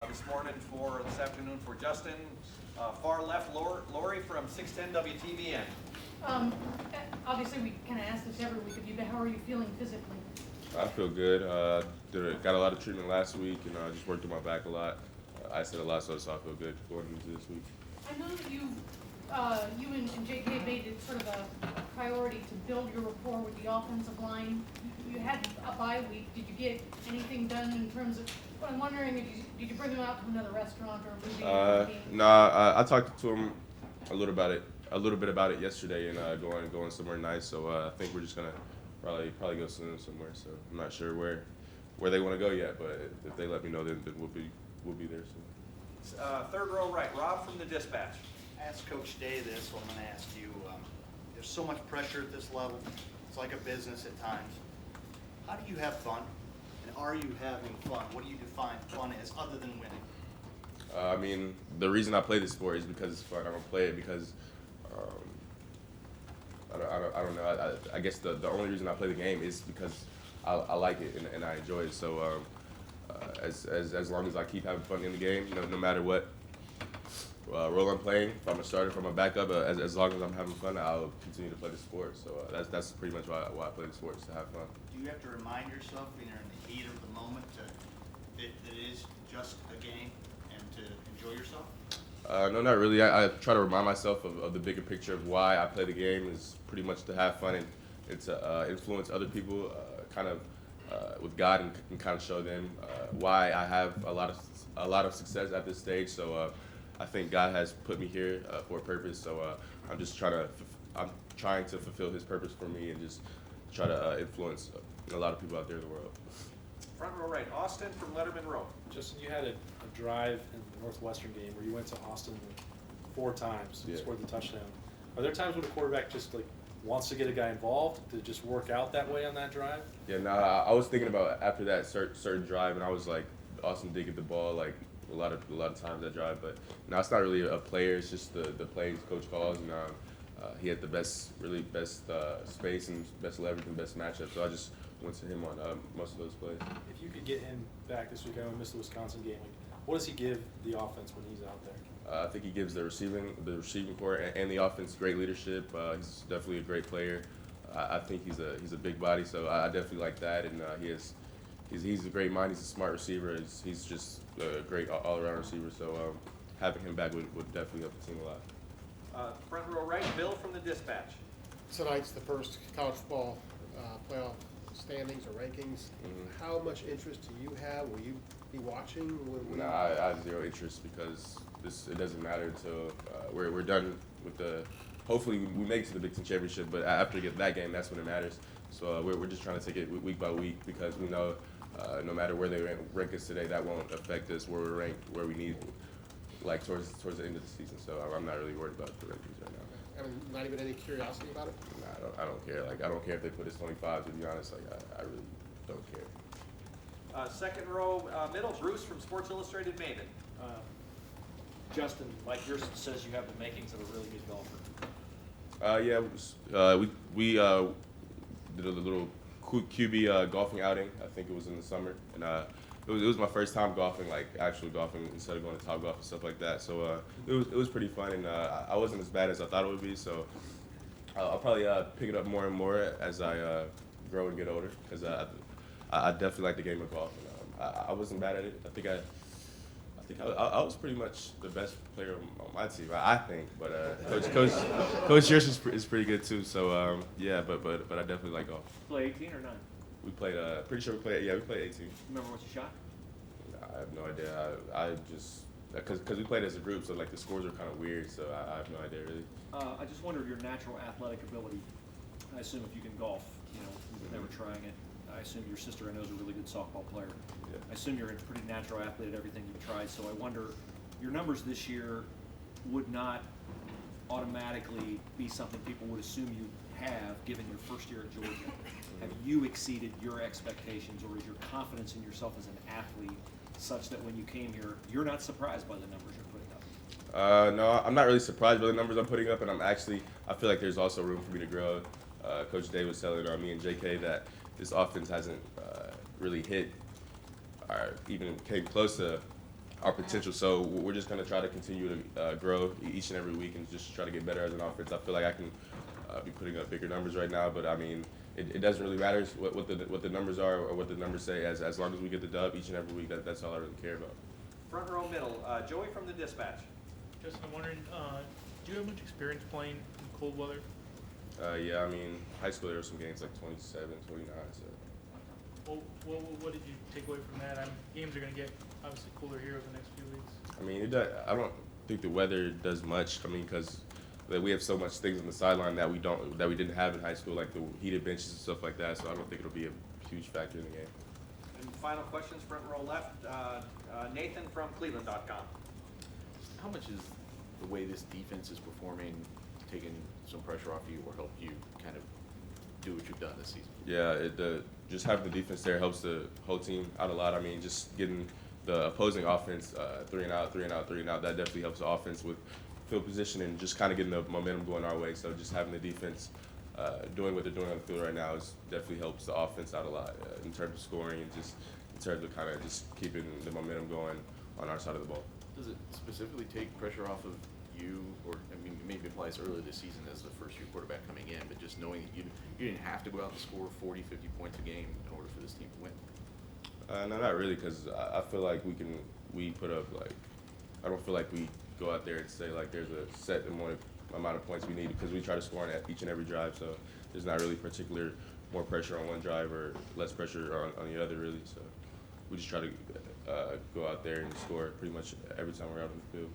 this afternoon for Justin. Far left, Lori from 610 WTVN. Obviously, we kind of ask this every week of you, but how are you feeling physically? I feel good. Got a lot of treatment last week, and just worked on my back a lot. I said a lot, so I feel good going into this week. I know that you and JK made it sort of a priority to build your rapport with the offensive line. You had a bye week. Did you get anything done in terms of? What I'm wondering, did you bring them out to another restaurant or a movie? No, I talked to him a little bit about it yesterday, and going somewhere nice. So I think we're just gonna probably go soon somewhere. So I'm not sure where they want to go yet, but if they let me know, then we'll be there soon. Third row right, Rob from the Dispatch. I asked Coach Day this, so I'm going to ask you. There's so much pressure at this level. It's like a business at times. How do you have fun? And are you having fun? What do you define fun as other than winning? I mean, the reason I play this sport is because it's fun. I don't play it because I don't know. I guess the only reason I play the game is because I like it and I enjoy it. So as long as I keep having fun in the game, no matter what role I'm playing, if I'm a starter, if I'm a backup, as long as I'm having fun, I'll continue to play the sport. So that's pretty much why I play the sport, is to have fun. Do you have to remind yourself when you're in the heat of the moment that it is just a game and to enjoy yourself? No, not really. I try to remind myself of the bigger picture of why I play the game is pretty much to have fun and to influence other people, with God, and kind of show them why I have a lot of success at this stage. So I think God has put me here for a purpose. So I'm trying to fulfill His purpose for me and just try to influence a lot of people out there in the world. Front row right, Austin from Letterman Row. Justin, you had a drive in the Northwestern game where you went to Austin 4 times and scored the touchdown. Are there times when the quarterback just wants to get a guy involved to just work out that way on that drive? Yeah, no, I was thinking about after that certain drive, and I was like, Austin did get the ball like a lot of times that drive, but no, it's not really a player. It's just the plays coach calls, and he had the best space and best leverage and best matchup. So I just went to him on most of those plays. If you could get him back this week, I know we missed the Wisconsin game. What does he give the offense when he's out there? I think he gives the receiving core and the offense great leadership. He's definitely a great player. I think he's a big body, so I definitely like that. And he's a great mind. He's a smart receiver. He's just a great all-around receiver. So having him back would definitely help the team a lot. Front row right, Bill from the Dispatch. Tonight's the first college football playoff standings or rankings. Mm-hmm. How much interest do you have? Will you be watching? I have zero interest because it doesn't matter until we're done with the. Hopefully we make it to the Big Ten championship, but after that game, that's when it matters. So we're just trying to take it week by week because we know no matter where they rank us today, that won't affect us where we're ranked, where we need, like towards the end of the season. So I'm not really worried about the rankings right now. I mean, not even any curiosity about it? Nah, I don't care. I don't care if they put us 25. To be honest, I really don't care. Second row middle, Bruce from Sports Illustrated Maven. Justin, Mike Gerson says you have the makings of a really good golfer. We did a little QB golfing outing. I think it was in the summer, and it was my first time golfing, like actual golfing instead of going to Topgolf and stuff like that. So it was pretty fun, and I wasn't as bad as I thought it would be. So I'll probably pick it up more and more as I grow and get older, because I definitely like the game of golf. And, I wasn't bad at it. I think I was pretty much the best player on my team, I think. But Coach Hirsch is pretty good too. So yeah, but I definitely like golf. Play 18 or 9? We played. Pretty sure we played 18. Remember what you shot? I have no idea. I just because we played as a group, so like the scores are kind of weird. So I have no idea really. I just wondered your natural athletic ability. I assume if you can golf, you've never trying it. I assume your sister I know is a really good softball player. Yeah. I assume you're a pretty natural athlete at everything you've tried. So I wonder, your numbers this year would not automatically be something people would assume you have given your first year at Georgia. Have you exceeded your expectations, or is your confidence in yourself as an athlete such that when you came here, you're not surprised by the numbers you're putting up? No, I'm not really surprised by the numbers I'm putting up, and I feel like there's also room for me to grow. Coach Day was telling me and JK that this offense hasn't really hit or even came close to our potential. So we're just gonna try to continue to grow each and every week and just try to get better as an offense. I feel like I can be putting up bigger numbers right now, but I mean, it doesn't really matter what the numbers are or what the numbers say. As long as we get the dub each and every week, that's all I really care about. Front row middle, Joey from the Dispatch. Justin, I'm wondering, do you have much experience playing in cold weather? Yeah, I mean, high school there were some games like 27, 29. So Well, what did you take away from that? Games are going to get obviously cooler here over the next few weeks. I mean, I don't think the weather does much. I mean, because we have so much things on the sideline that we didn't have in high school, like the heated benches and stuff like that. So I don't think it'll be a huge factor in the game. And final questions, front row left, Nathan from Cleveland.com. How much is the way this defense is performing taking some pressure off you or help you kind of do what you've done this season? Yeah, just having the defense there helps the whole team out a lot. I mean, just getting the opposing offense 3 and out, that definitely helps the offense with field position and just kind of getting the momentum going our way. So just having the defense doing what they're doing on the field right now definitely helps the offense out a lot in terms of scoring and just in terms of kind of just keeping the momentum going on our side of the ball. Does it specifically take pressure off of you, or I mean, it maybe applies earlier this season as the first-year quarterback coming in, but just knowing that you didn't have to go out and score 40, 50 points a game in order for this team to win? No, not really, because I feel like we put up like, I don't feel like we go out there and say like there's a set amount of points we need, because we try to score on each and every drive. So there's not really particular more pressure on one drive or less pressure on the other really. So we just try to go out there and score pretty much every time we're out on the field.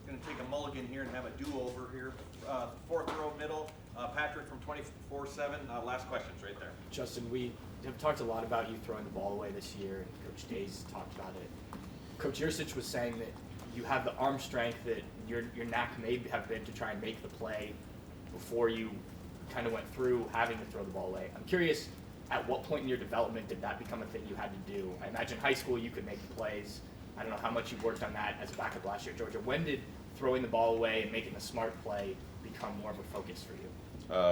Going to take a mulligan here and have a do-over here. Fourth row middle, Patrick from 24/7. Last questions right there. Justin, we have talked a lot about you throwing the ball away this year, and Coach Days talked about it. Coach Yursich was saying that you have the arm strength that your knack may have been to try and make the play before you kind of went through having to throw the ball away. I'm curious, at what point in your development did that become a thing you had to do? I imagine high school you could make plays. I don't know how much you worked on that as a backup last year at Georgia. When did throwing the ball away and making a smart play become more of a focus for you?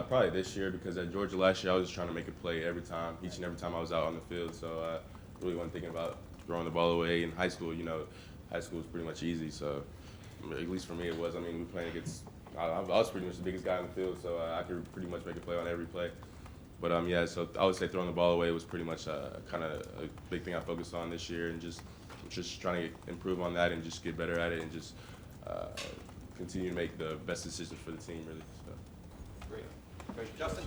Probably this year, because at Georgia last year I was just trying to make a play each and every time I was out on the field. So I really wasn't thinking about throwing the ball away. In high school, high school was pretty much easy. So at least for me it was. I mean, we playing against, I was pretty much the biggest guy on the field, so I could pretty much make a play on every play. But yeah, so I would say throwing the ball away was pretty much kind of a big thing I focused on this year, and just trying to improve on that and just get better at it and just continue to make the best decisions for the team, really. So. Great. Justin,